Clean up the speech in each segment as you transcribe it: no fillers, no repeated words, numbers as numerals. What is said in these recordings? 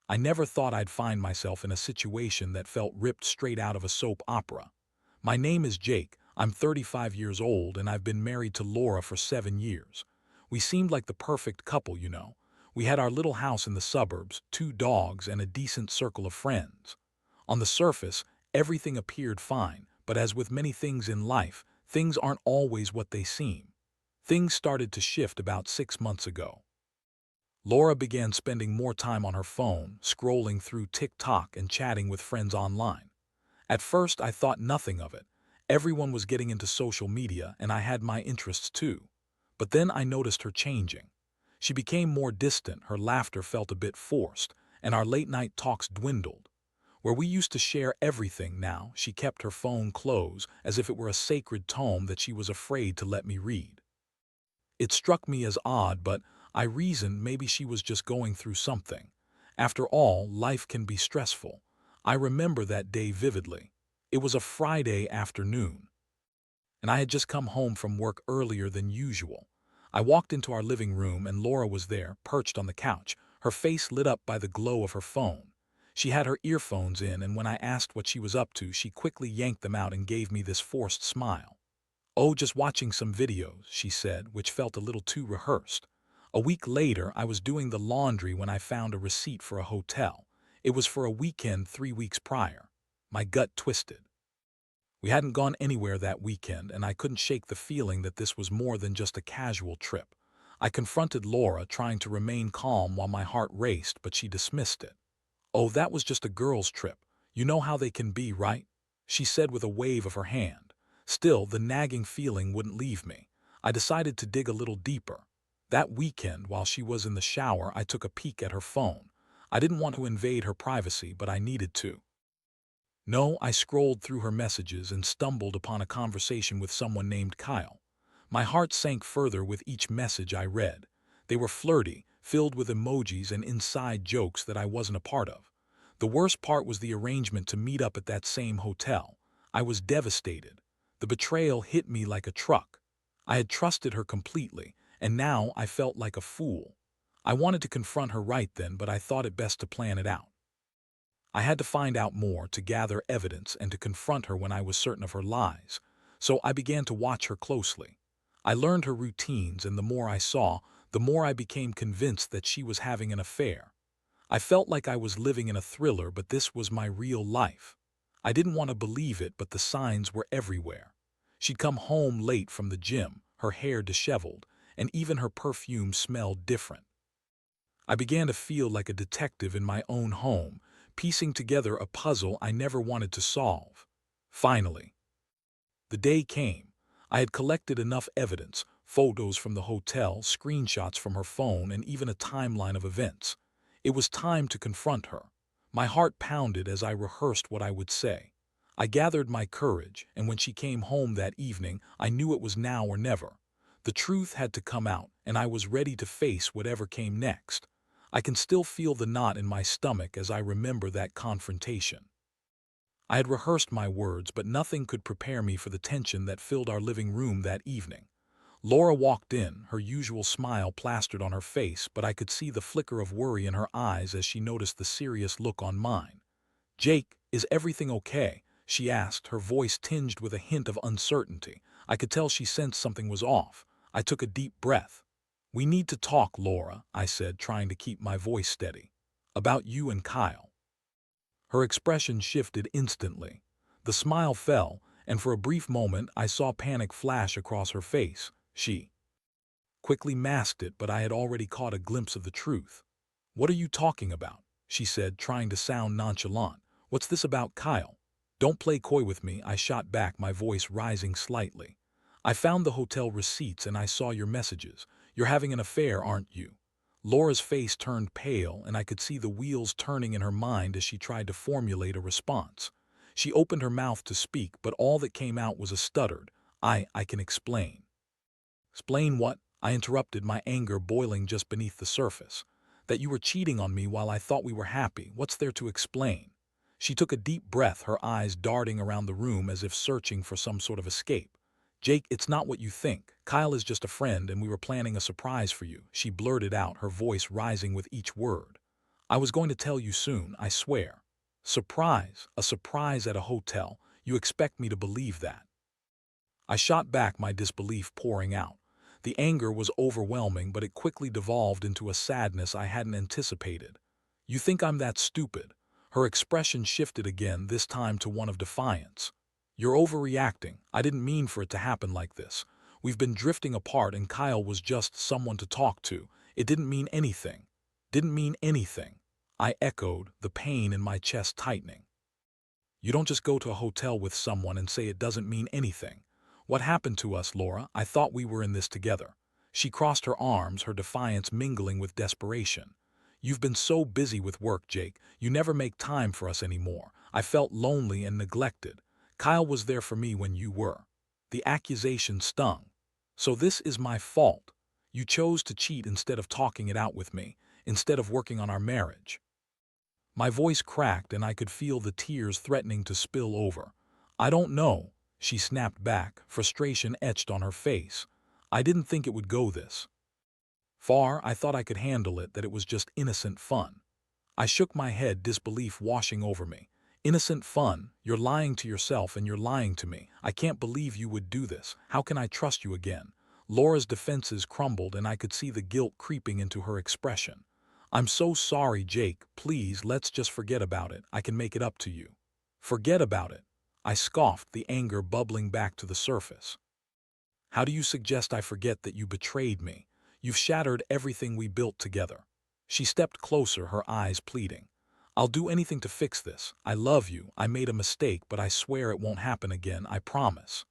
I never thought I'd find myself in a situation that felt ripped straight out of a soap opera. My name is Jake, I'm 35 years old, and I've been married to Laura for 7 years. We seemed like the perfect couple, you know. We had our little house in the suburbs, 2 dogs, and a decent circle of friends. On the surface, everything appeared fine, but as with many things in life, things aren't always what they seem. Things started to shift about 6 months ago. Laura began spending more time on her phone, scrolling through TikTok and chatting with friends online. At first, I thought nothing of it. Everyone was getting into social media, and I had my interests too. But then I noticed her changing. She became more distant, her laughter felt a bit forced, and our late-night talks dwindled. Where we used to share everything now, she kept her phone close, as if it were a sacred tome that she was afraid to let me read. It struck me as odd, but I reasoned maybe she was just going through something. After all, life can be stressful. I remember that day vividly. It was a Friday afternoon, and I had just come home from work earlier than usual. I walked into our living room and Laura was there, perched on the couch, her face lit up by the glow of her phone. She had her earphones in, and when I asked what she was up to, she quickly yanked them out and gave me this forced smile. "Oh, just watching some videos," she said, which felt a little too rehearsed. A week later, I was doing the laundry when I found a receipt for a hotel. It was for a weekend 3 weeks prior. My gut twisted. We hadn't gone anywhere that weekend, and I couldn't shake the feeling that this was more than just a casual trip. I confronted Laura, trying to remain calm while my heart raced, but she dismissed it. "Oh, that was just a girl's trip. You know how they can be, right?" she said with a wave of her hand. Still, the nagging feeling wouldn't leave me. I decided to dig a little deeper. That weekend, while she was in the shower, I took a peek at her phone. I didn't want to invade her privacy, but I needed to. No, I scrolled through her messages and stumbled upon a conversation with someone named Kyle. My heart sank further with each message I read. They were flirty, filled with emojis and inside jokes that I wasn't a part of. The worst part was the arrangement to meet up at that same hotel. I was devastated. The betrayal hit me like a truck. I had trusted her completely, and now I felt like a fool. I wanted to confront her right then, but I thought it best to plan it out. I had to find out more, to gather evidence, and to confront her when I was certain of her lies. So I began to watch her closely. I learned her routines, and the more I saw, the more I became convinced that she was having an affair. I felt like I was living in a thriller, but this was my real life. I didn't want to believe it, but the signs were everywhere. She'd come home late from the gym, her hair disheveled, and even her perfume smelled different. I began to feel like a detective in my own home, piecing together a puzzle I never wanted to solve. Finally, the day came. I had collected enough evidence, photos from the hotel, screenshots from her phone, and even a timeline of events. It was time to confront her. My heart pounded as I rehearsed what I would say. I gathered my courage, and when she came home that evening, I knew it was now or never. The truth had to come out, and I was ready to face whatever came next. I can still feel the knot in my stomach as I remember that confrontation. I had rehearsed my words, but nothing could prepare me for the tension that filled our living room that evening. Laura walked in, her usual smile plastered on her face, but I could see the flicker of worry in her eyes as she noticed the serious look on mine. "Jake, is everything okay?" she asked, her voice tinged with a hint of uncertainty. I could tell she sensed something was off. I took a deep breath. "We need to talk, Laura," I said, trying to keep my voice steady. "About you and Kyle." Her expression shifted instantly. The smile fell, and for a brief moment I saw panic flash across her face. She quickly masked it, but I had already caught a glimpse of the truth. "What are you talking about?" she said, trying to sound nonchalant. "What's this about Kyle?" "Don't play coy with me," I shot back, my voice rising slightly. "I found the hotel receipts and I saw your messages. You're having an affair, aren't you?" Laura's face turned pale, and I could see the wheels turning in her mind as she tried to formulate a response. She opened her mouth to speak, but all that came out was a stuttered, I can explain." "Explain what?" I interrupted, my anger boiling just beneath the surface. "That you were cheating on me while I thought we were happy. What's there to explain?" She took a deep breath, her eyes darting around the room as if searching for some sort of escape. "Jake, it's not what you think. Kyle is just a friend, and we were planning a surprise for you," she blurted out, her voice rising with each word. I was going to tell you soon, I swear. Surprise, a surprise at a hotel. You expect me to believe that? I shot back, my disbelief pouring out. The anger was overwhelming, but it quickly devolved into a sadness I hadn't anticipated. You think I'm that stupid? Her expression shifted again, this time to one of defiance. You're overreacting. I didn't mean for it to happen like this. We've been drifting apart and Kyle was just someone to talk to. It didn't mean anything. Didn't mean anything. I echoed, the pain in my chest tightening. You don't just go to a hotel with someone and say it doesn't mean anything. What happened to us, Laura? I thought we were in this together. She crossed her arms, her defiance mingling with desperation. You've been so busy with work, Jake. You never make time for us anymore. I felt lonely and neglected. Kyle was there for me when you were. The accusation stung. So this is my fault. You chose to cheat instead of talking it out with me, instead of working on our marriage. My voice cracked and I could feel the tears threatening to spill over. I don't know, she snapped back, frustration etched on her face. I didn't think it would go this far. I thought I could handle it, that it was just innocent fun. I shook my head, disbelief washing over me. Innocent fun? You're lying to yourself and you're lying to me. I can't believe you would do this. How can I trust you again? Laura's defenses crumbled and I could see the guilt creeping into her expression. I'm so sorry, Jake. Please, let's just forget about it. I can make it up to you. Forget about it. I scoffed, the anger bubbling back to the surface. How do you suggest I forget that you betrayed me? You've shattered everything we built together. She stepped closer, her eyes pleading. I'll do anything to fix this. I love you. I made a mistake, but I swear it won't happen again. I promise.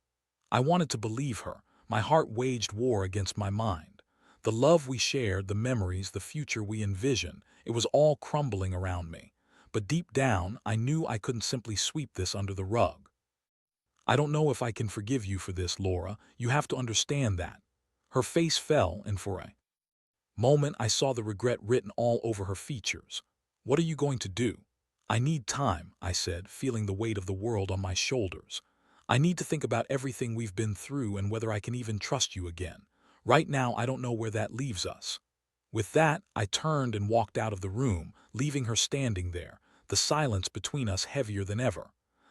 I wanted to believe her. My heart waged war against my mind. The love we shared, the memories, the future we envisioned, it was all crumbling around me. But deep down, I knew I couldn't simply sweep this under the rug. I don't know if I can forgive you for this, Laura. You have to understand that. Her face fell, and for a moment I saw the regret written all over her features. What are you going to do? I need time, I said, feeling the weight of the world on my shoulders. I need to think about everything we've been through and whether I can even trust you again. Right now, I don't know where that leaves us. With that, I turned and walked out of the room, leaving her standing there, the silence between us heavier than ever.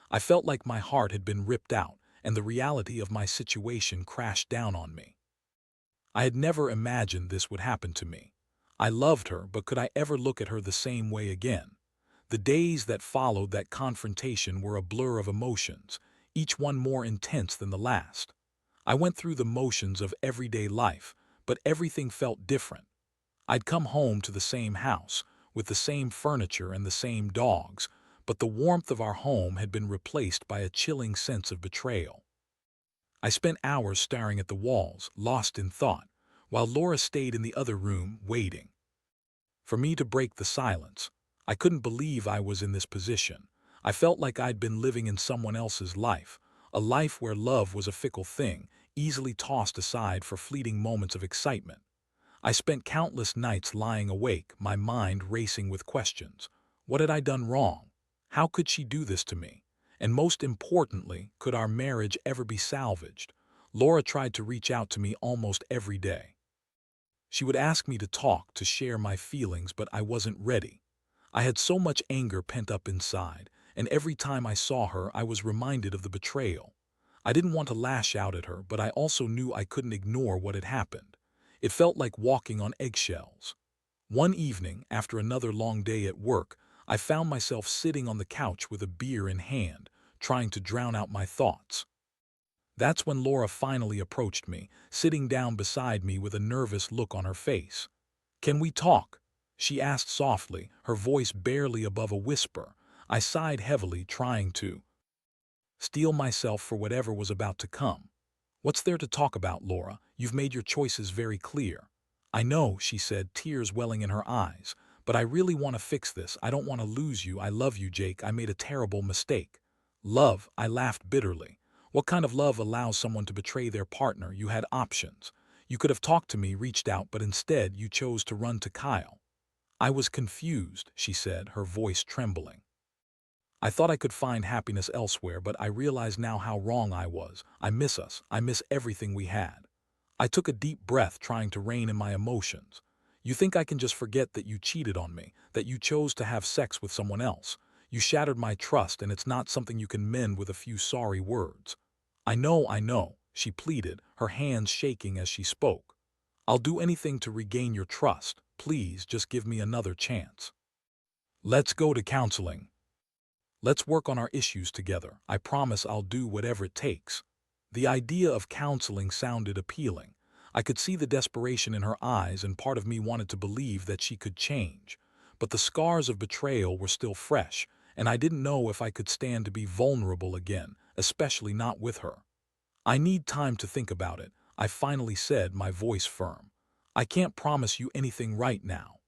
I felt like my heart had been ripped out, and the reality of my situation crashed down on me. I had never imagined this would happen to me. I loved her, but could I ever look at her the same way again? The days that followed that confrontation were a blur of emotions, each one more intense than the last. I went through the motions of everyday life, but everything felt different. I'd come home to the same house, with the same furniture and the same dogs, but the warmth of our home had been replaced by a chilling sense of betrayal. I spent hours staring at the walls, lost in thought, while Laura stayed in the other room, waiting for me to break the silence. I couldn't believe I was in this position. I felt like I'd been living in someone else's life, a life where love was a fickle thing, easily tossed aside for fleeting moments of excitement. I spent countless nights lying awake, my mind racing with questions. What had I done wrong? How could she do this to me? And most importantly, could our marriage ever be salvaged? Laura tried to reach out to me almost every day. She would ask me to talk, to share my feelings, but I wasn't ready. I had so much anger pent up inside, and every time I saw her, I was reminded of the betrayal. I didn't want to lash out at her, but I also knew I couldn't ignore what had happened. It felt like walking on eggshells. One evening, after another long day at work, I found myself sitting on the couch with a beer in hand, trying to drown out my thoughts. That's when Laura finally approached me, sitting down beside me with a nervous look on her face. "Can we talk?" she asked softly, her voice barely above a whisper. I sighed heavily, trying to steel myself for whatever was about to come. "What's there to talk about, Laura? You've made your choices very clear." "I know," she said, tears welling in her eyes, "but I really want to fix this. I don't want to lose you. I love you, Jake. I made a terrible mistake." "Love?" I laughed bitterly. "What kind of love allows someone to betray their partner? You had options. You could have talked to me, reached out, but instead you chose to run to Kyle." "I was confused," she said, her voice trembling. "I thought I could find happiness elsewhere, but I realize now how wrong I was. I miss us. I miss everything we had." I took a deep breath, trying to rein in my emotions. You think I can just forget that you cheated on me, that you chose to have sex with someone else? You shattered my trust, and it's not something you can mend with a few sorry words. I know, she pleaded, her hands shaking as she spoke. I'll do anything to regain your trust. Please, just give me another chance. Let's go to counseling. Let's work on our issues together. I promise I'll do whatever it takes. The idea of counseling sounded appealing. I could see the desperation in her eyes, and part of me wanted to believe that she could change. But the scars of betrayal were still fresh, and I didn't know if I could stand to be vulnerable again, especially not with her. I need time to think about it, I finally said, my voice firm. I can't promise you anything right now.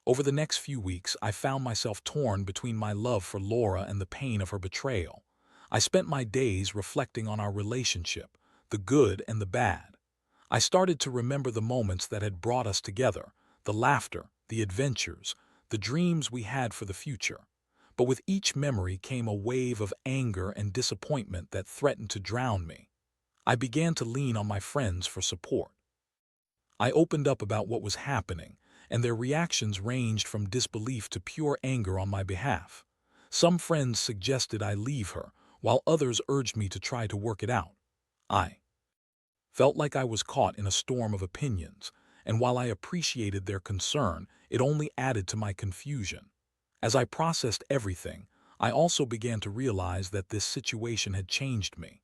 Over the next few weeks, I found myself torn between my love for Laura and the pain of her betrayal. I spent my days reflecting on our relationship, the good and the bad. I started to remember the moments that had brought us together, the laughter, the adventures, the dreams we had for the future. But with each memory came a wave of anger and disappointment that threatened to drown me. I began to lean on my friends for support. I opened up about what was happening, and their reactions ranged from disbelief to pure anger on my behalf. Some friends suggested I leave her, while others urged me to try to work it out. I felt like I was caught in a storm of opinions, and while I appreciated their concern, it only added to my confusion. As I processed everything, I also began to realize that this situation had changed me.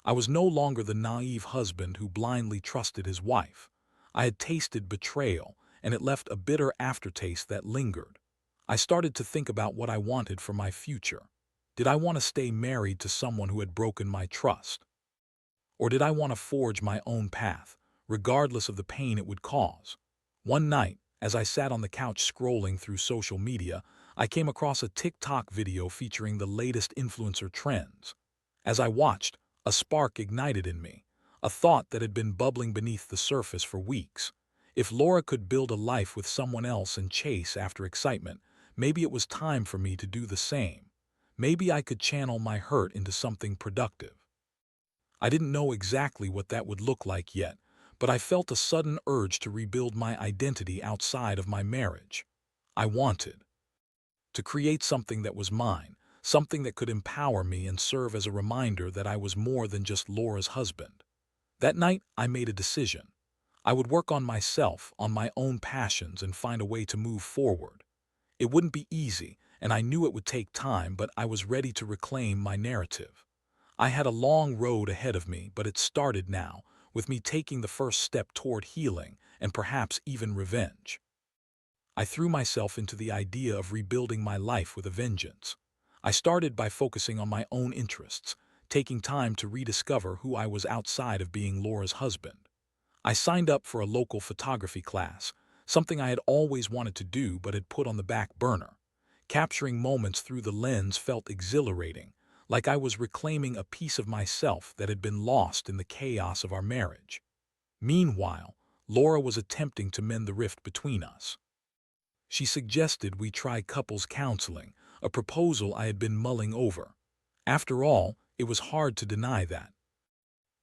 I was no longer the naive husband who blindly trusted his wife. I had tasted betrayal, and it left a bitter aftertaste that lingered. I started to think about what I wanted for my future. Did I want to stay married to someone who had broken my trust? Or did I want to forge my own path, regardless of the pain it would cause? One night, as I sat on the couch scrolling through social media, I came across a TikTok video featuring the latest influencer trends. As I watched, a spark ignited in me, a thought that had been bubbling beneath the surface for weeks. If Laura could build a life with someone else and chase after excitement, maybe it was time for me to do the same. Maybe I could channel my hurt into something productive. I didn't know exactly what that would look like yet, but I felt a sudden urge to rebuild my identity outside of my marriage. I wanted to create something that was mine, something that could empower me and serve as a reminder that I was more than just Laura's husband. That night, I made a decision. I would work on myself, on my own passions, and find a way to move forward. It wouldn't be easy, and I knew it would take time, but I was ready to reclaim my narrative. I had a long road ahead of me, but it started now, with me taking the first step toward healing and perhaps even revenge. I threw myself into the idea of rebuilding my life with a vengeance. I started by focusing on my own interests, taking time to rediscover who I was outside of being Laura's husband. I signed up for a local photography class, something I had always wanted to do but had put on the back burner. Capturing moments through the lens felt exhilarating, like I was reclaiming a piece of myself that had been lost in the chaos of our marriage. Meanwhile, Laura was attempting to mend the rift between us. She suggested we try couples counseling, a proposal I had been mulling over. After all, it was hard to deny that.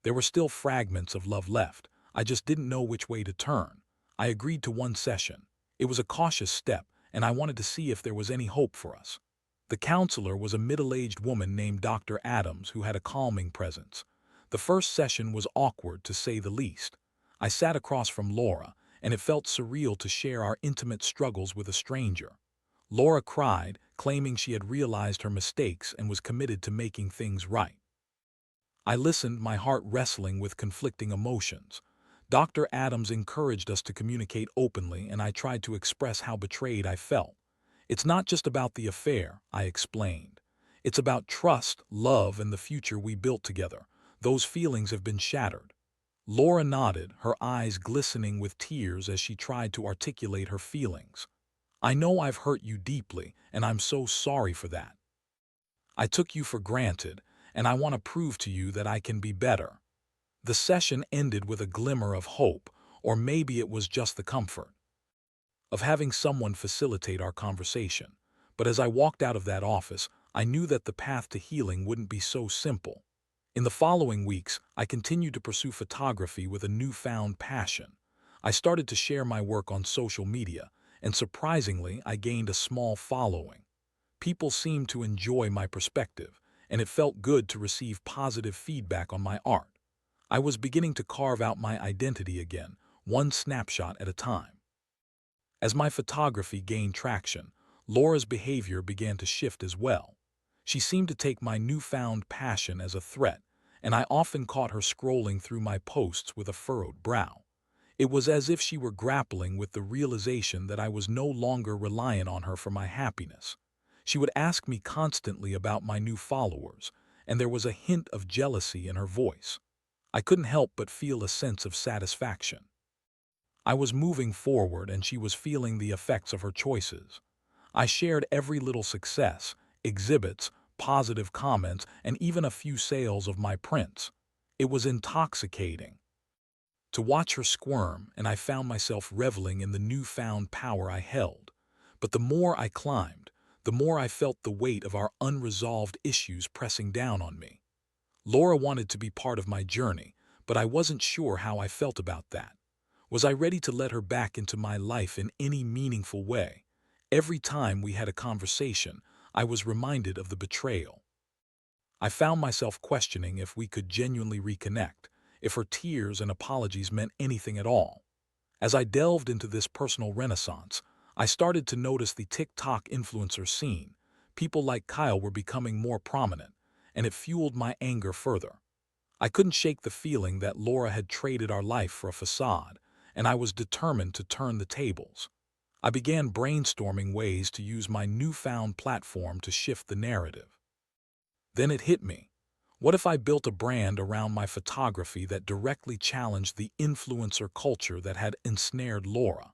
There were still fragments of love left. I just didn't know which way to turn. I agreed to one session. It was a cautious step, and I wanted to see if there was any hope for us. The counselor was a middle-aged woman named Dr. Adams who had a calming presence. The first session was awkward, to say the least. I sat across from Laura, and it felt surreal to share our intimate struggles with a stranger. Laura cried, claiming she had realized her mistakes and was committed to making things right. I listened, my heart wrestling with conflicting emotions. Dr. Adams encouraged us to communicate openly, and I tried to express how betrayed I felt. It's not just about the affair, I explained. It's about trust, love, and the future we built together. Those feelings have been shattered. Laura nodded, her eyes glistening with tears as she tried to articulate her feelings. I know I've hurt you deeply, and I'm so sorry for that. I took you for granted, and I want to prove to you that I can be better. The session ended with a glimmer of hope, or maybe it was just the comfort of having someone facilitate our conversation. But as I walked out of that office, I knew that the path to healing wouldn't be so simple. In the following weeks, I continued to pursue photography with a newfound passion. I started to share my work on social media, and surprisingly, I gained a small following. People seemed to enjoy my perspective, and it felt good to receive positive feedback on my art. I was beginning to carve out my identity again, one snapshot at a time. As my photography gained traction, Laura's behavior began to shift as well. She seemed to take my newfound passion as a threat, and I often caught her scrolling through my posts with a furrowed brow. It was as if she were grappling with the realization that I was no longer reliant on her for my happiness. She would ask me constantly about my new followers, and there was a hint of jealousy in her voice. I couldn't help but feel a sense of satisfaction. I was moving forward and she was feeling the effects of her choices. I shared every little success, exhibits, positive comments, and even a few sales of my prints. It was intoxicating to watch her squirm, and I found myself reveling in the newfound power I held. But the more I climbed, the more I felt the weight of our unresolved issues pressing down on me. Laura wanted to be part of my journey, but I wasn't sure how I felt about that. Was I ready to let her back into my life in any meaningful way? Every time we had a conversation, I was reminded of the betrayal. I found myself questioning if we could genuinely reconnect, if her tears and apologies meant anything at all. As I delved into this personal renaissance, I started to notice the TikTok influencer scene. People like Kyle were becoming more prominent, and it fueled my anger further. I couldn't shake the feeling that Laura had traded our life for a facade, and I was determined to turn the tables. I began brainstorming ways to use my newfound platform to shift the narrative. Then it hit me. What if I built a brand around my photography that directly challenged the influencer culture that had ensnared Laura?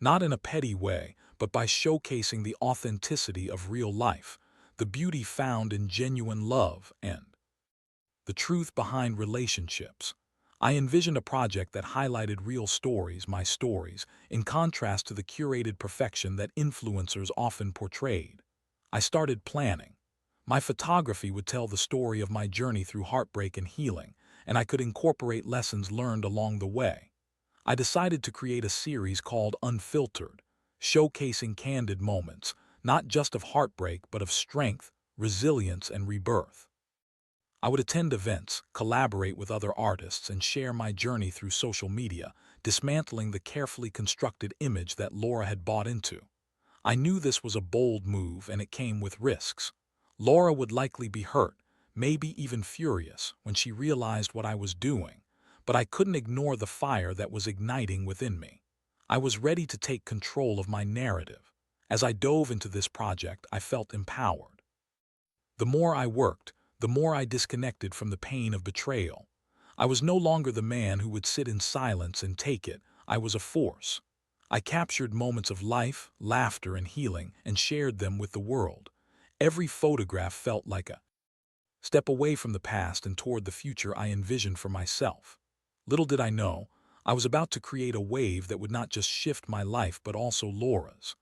Not in a petty way, but by showcasing the authenticity of real life, the beauty found in genuine love, and the truth behind relationships. I envisioned a project that highlighted real stories, my stories, in contrast to the curated perfection that influencers often portrayed. I started planning. My photography would tell the story of my journey through heartbreak and healing, and I could incorporate lessons learned along the way. I decided to create a series called Unfiltered, showcasing candid moments, not just of heartbreak but of strength, resilience, and rebirth. I would attend events, collaborate with other artists, and share my journey through social media, dismantling the carefully constructed image that Laura had bought into. I knew this was a bold move and it came with risks. Laura would likely be hurt, maybe even furious, when she realized what I was doing, but I couldn't ignore the fire that was igniting within me. I was ready to take control of my narrative. As I dove into this project, I felt empowered. The more I worked, the more I disconnected from the pain of betrayal. I was no longer the man who would sit in silence and take it. I was a force. I captured moments of life, laughter, and healing and shared them with the world. Every photograph felt like a step away from the past and toward the future I envisioned for myself. Little did I know, I was about to create a wave that would not just shift my life but also Laura's.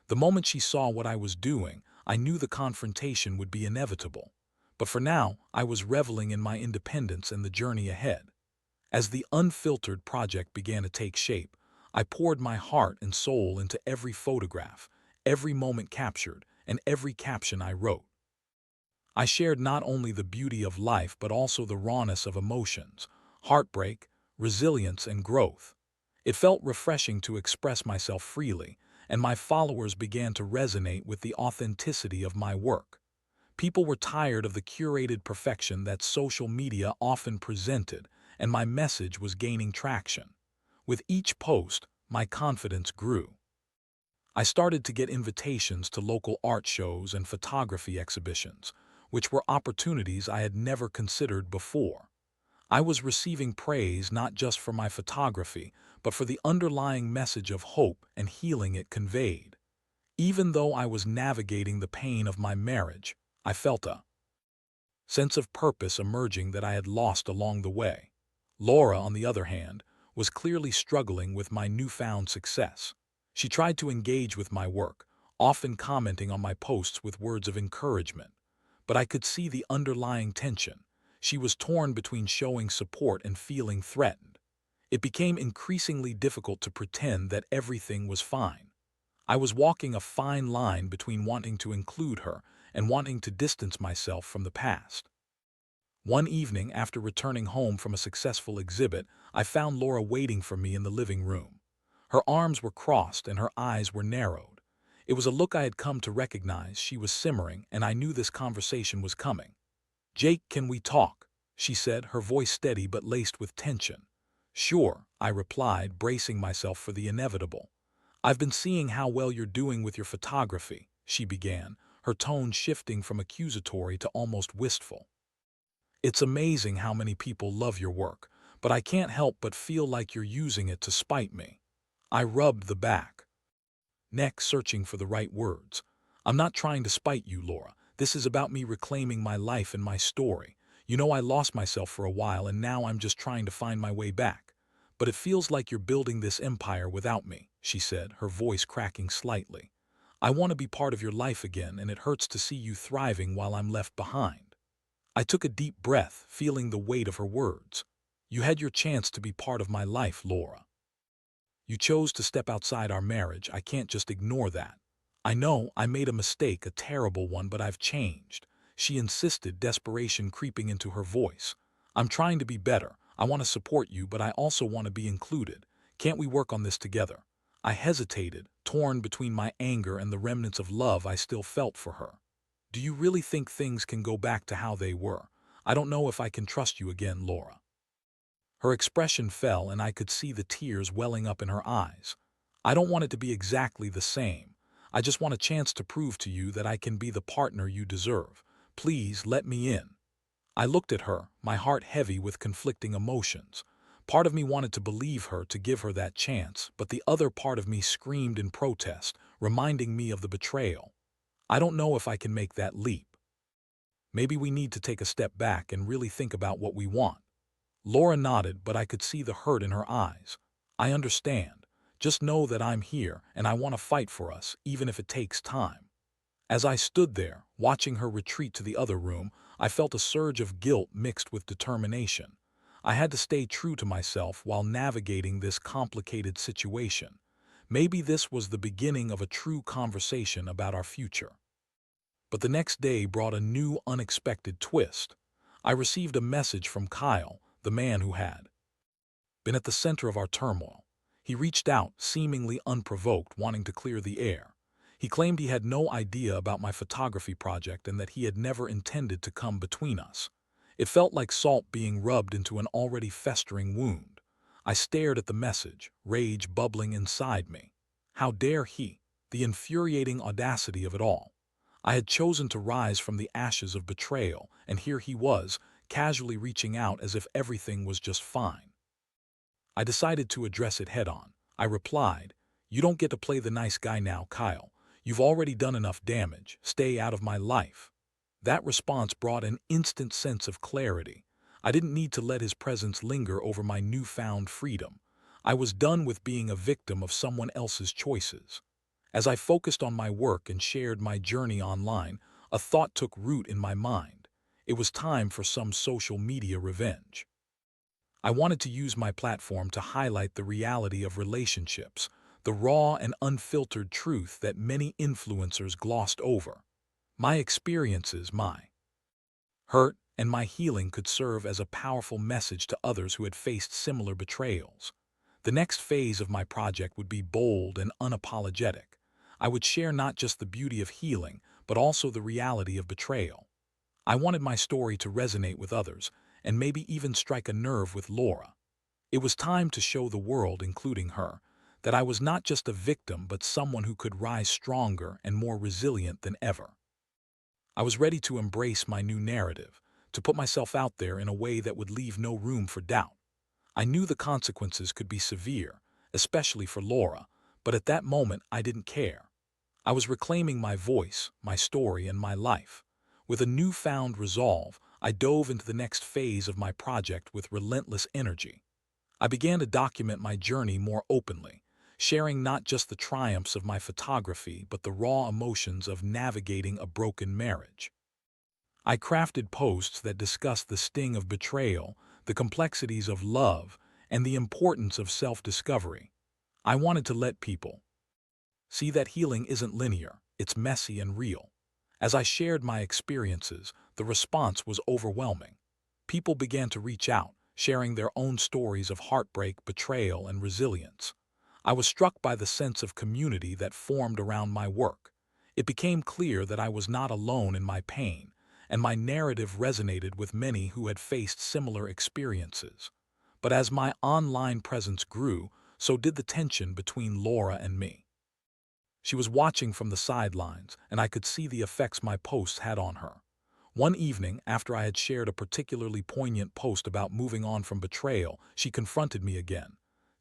The moment she saw what I was doing, I knew the confrontation would be inevitable. But for now, I was reveling in my independence and the journey ahead. As the Unfiltered project began to take shape, I poured my heart and soul into every photograph, every moment captured, and every caption I wrote. I shared not only the beauty of life but also the rawness of emotions, heartbreak, resilience, and growth. It felt refreshing to express myself freely, and my followers began to resonate with the authenticity of my work. People were tired of the curated perfection that social media often presented, and my message was gaining traction. With each post, my confidence grew. I started to get invitations to local art shows and photography exhibitions, which were opportunities I had never considered before. I was receiving praise not just for my photography, but for the underlying message of hope and healing it conveyed. Even though I was navigating the pain of my marriage, I felt a sense of purpose emerging that I had lost along the way. Laura, on the other hand, was clearly struggling with my newfound success. She tried to engage with my work, often commenting on my posts with words of encouragement. But I could see the underlying tension. She was torn between showing support and feeling threatened. It became increasingly difficult to pretend that everything was fine. I was walking a fine line between wanting to include her and wanting to distance myself from the past. One evening, after returning home from a successful exhibit, I found Laura waiting for me in the living room. Her arms were crossed and her eyes were narrowed. It was a look I had come to recognize. She was simmering, and I knew this conversation was coming. "Jake, can we talk?" she said, her voice steady but laced with tension. "Sure," I replied, bracing myself for the inevitable. "I've been seeing how well you're doing with your photography," she began, her tone shifting from accusatory to almost wistful. "It's amazing how many people love your work, but I can't help but feel like you're using it to spite me." I rubbed the back neck, searching for the right words. "I'm not trying to spite you, Laura. This is about me reclaiming my life and my story. You know, I lost myself for a while and now I'm just trying to find my way back. But it feels like you're building this empire without me," she said, her voice cracking slightly. "I want to be part of your life again, and it hurts to see you thriving while I'm left behind." I took a deep breath, feeling the weight of her words. "You had your chance to be part of my life, Laura. You chose to step outside our marriage. I can't just ignore that. I know I made a mistake, a terrible one, but I've changed," she insisted, desperation creeping into her voice. "I'm trying to be better. I want to support you, but I also want to be included. Can't we work on this together?" I hesitated, torn between my anger and the remnants of love I still felt for her. "Do you really think things can go back to how they were? I don't know if I can trust you again, Laura." Her expression fell, and I could see the tears welling up in her eyes. "I don't want it to be exactly the same. I just want a chance to prove to you that I can be the partner you deserve. Please let me in." I looked at her, my heart heavy with conflicting emotions. Part of me wanted to believe her, to give her that chance, but the other part of me screamed in protest, reminding me of the betrayal. "I don't know if I can make that leap. Maybe we need to take a step back and really think about what we want." Laura nodded, but I could see the hurt in her eyes. "I understand. Just know that I'm here, and I want to fight for us, even if it takes time." As I stood there, watching her retreat to the other room, I felt a surge of guilt mixed with determination. I had to stay true to myself while navigating this complicated situation. Maybe this was the beginning of a true conversation about our future. But the next day brought a new, unexpected twist. I received a message from Kyle, the man who had been at the center of our turmoil. He reached out, seemingly unprovoked, wanting to clear the air. He claimed he had no idea about my photography project and that he had never intended to come between us. It felt like salt being rubbed into an already festering wound. I stared at the message, rage bubbling inside me. How dare he? The infuriating audacity of it all. I had chosen to rise from the ashes of betrayal, and here he was, casually reaching out as if everything was just fine. I decided to address it head on. I replied, "You don't get to play the nice guy now, Kyle. You've already done enough damage. Stay out of my life." That response brought an instant sense of clarity. I didn't need to let his presence linger over my newfound freedom. I was done with being a victim of someone else's choices. As I focused on my work and shared my journey online, a thought took root in my mind. It was time for some social media revenge. I wanted to use my platform to highlight the reality of relationships, the raw and unfiltered truth that many influencers glossed over. My experiences, my hurt, and my healing could serve as a powerful message to others who had faced similar betrayals. The next phase of my project would be bold and unapologetic. I would share not just the beauty of healing, but also the reality of betrayal. I wanted my story to resonate with others, and maybe even strike a nerve with Laura. It was time to show the world, including her, that I was not just a victim but someone who could rise stronger and more resilient than ever. I was ready to embrace my new narrative, to put myself out there in a way that would leave no room for doubt. I knew the consequences could be severe, especially for Laura, but at that moment I didn't care. I was reclaiming my voice, my story, and my life. With a newfound resolve, I dove into the next phase of my project with relentless energy. I began to document my journey more openly, sharing not just the triumphs of my photography but the raw emotions of navigating a broken marriage. I crafted posts that discussed the sting of betrayal, the complexities of love, and the importance of self-discovery. I wanted to let people see that healing isn't linear, it's messy and real. As I shared my experiences, the response was overwhelming. People began to reach out, sharing their own stories of heartbreak, betrayal, and resilience. I was struck by the sense of community that formed around my work. It became clear that I was not alone in my pain, and my narrative resonated with many who had faced similar experiences. But as my online presence grew, so did the tension between Laura and me. She was watching from the sidelines, and I could see the effects my posts had on her. One evening, after I had shared a particularly poignant post about moving on from betrayal, she confronted me again.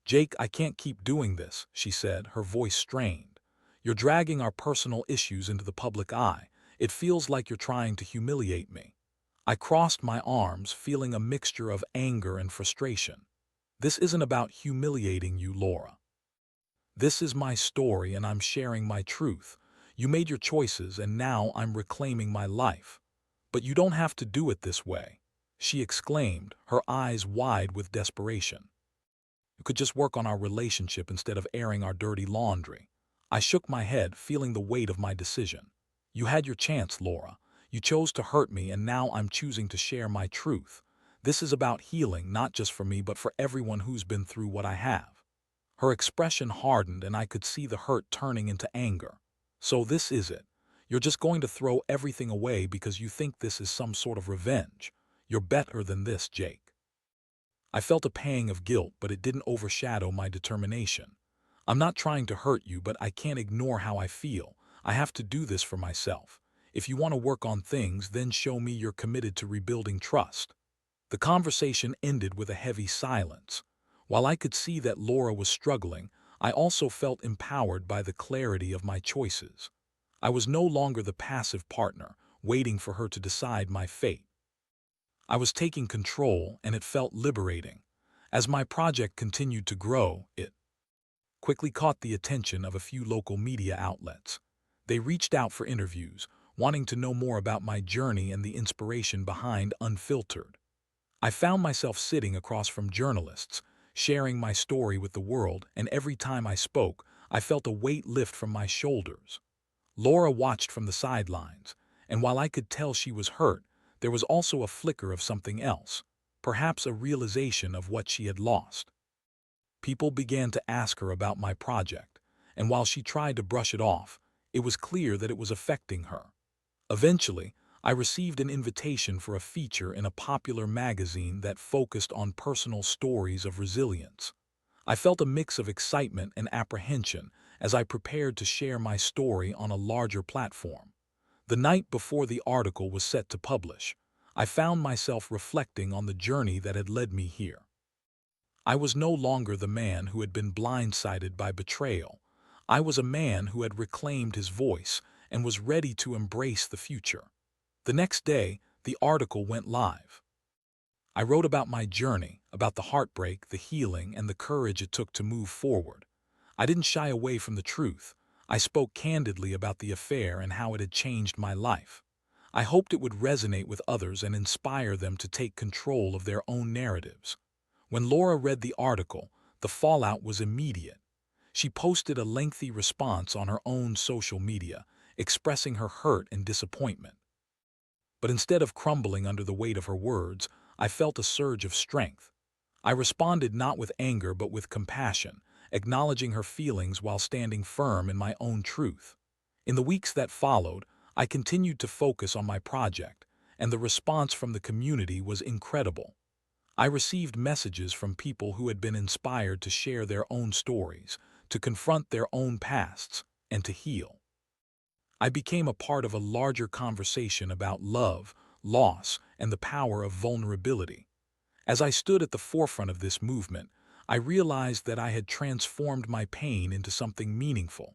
"Jake, I can't keep doing this," she said, her voice strained. "You're dragging our personal issues into the public eye. It feels like you're trying to humiliate me." I crossed my arms, feeling a mixture of anger and frustration. "This isn't about humiliating you, Laura. This is my story and I'm sharing my truth. You made your choices and now I'm reclaiming my life. But you don't have to do it this way," she exclaimed, her eyes wide with desperation. "You could just work on our relationship instead of airing our dirty laundry." I shook my head, feeling the weight of my decision. "You had your chance, Laura. You chose to hurt me and now I'm choosing to share my truth. This is about healing, not just for me but for everyone who's been through what I have." Her expression hardened and I could see the hurt turning into anger. "So this is it. You're just going to throw everything away because you think this is some sort of revenge. You're better than this, Jake." I felt a pang of guilt, but it didn't overshadow my determination. "I'm not trying to hurt you, but I can't ignore how I feel. I have to do this for myself. If you want to work on things, then show me you're committed to rebuilding trust." The conversation ended with a heavy silence. While I could see that Laura was struggling, I also felt empowered by the clarity of my choices. I was no longer the passive partner, waiting for her to decide my fate. I was taking control, and it felt liberating. As my project continued to grow, it quickly caught the attention of a few local media outlets. They reached out for interviews, wanting to know more about my journey and the inspiration behind Unfiltered. I found myself sitting across from journalists, sharing my story with the world, and every time I spoke, I felt a weight lift from my shoulders. Laura watched from the sidelines, and while I could tell she was hurt, there was also a flicker of something else, perhaps a realization of what she had lost. People began to ask her about my project, and while she tried to brush it off, it was clear that it was affecting her. Eventually, I received an invitation for a feature in a popular magazine that focused on personal stories of resilience. I felt a mix of excitement and apprehension as I prepared to share my story on a larger platform. The night before the article was set to publish, I found myself reflecting on the journey that had led me here. I was no longer the man who had been blindsided by betrayal. I was a man who had reclaimed his voice and was ready to embrace the future. The next day, the article went live. I wrote about my journey, about the heartbreak, the healing, and the courage it took to move forward. I didn't shy away from the truth. I spoke candidly about the affair and how it had changed my life. I hoped it would resonate with others and inspire them to take control of their own narratives. When Laura read the article, the fallout was immediate. She posted a lengthy response on her own social media, expressing her hurt and disappointment. But instead of crumbling under the weight of her words, I felt a surge of strength. I responded not with anger but with compassion, acknowledging her feelings while standing firm in my own truth. In the weeks that followed, I continued to focus on my project, and the response from the community was incredible. I received messages from people who had been inspired to share their own stories, to confront their own pasts, and to heal. I became a part of a larger conversation about love, loss, and the power of vulnerability. As I stood at the forefront of this movement, I realized that I had transformed my pain into something meaningful.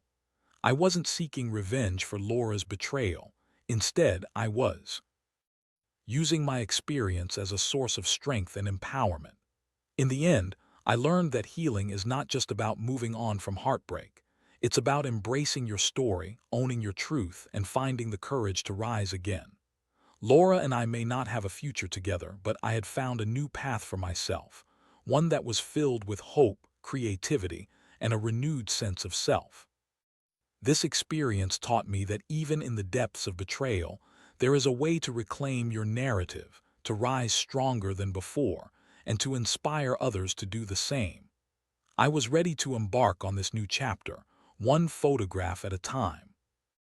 I wasn't seeking revenge for Laura's betrayal. Instead, I was using my experience as a source of strength and empowerment. In the end, I learned that healing is not just about moving on from heartbreak. It's about embracing your story, owning your truth, and finding the courage to rise again. Laura and I may not have a future together, but I had found a new path for myself, one that was filled with hope, creativity, and a renewed sense of self. This experience taught me that even in the depths of betrayal, there is a way to reclaim your narrative, to rise stronger than before, and to inspire others to do the same. I was ready to embark on this new chapter, one photograph at a time,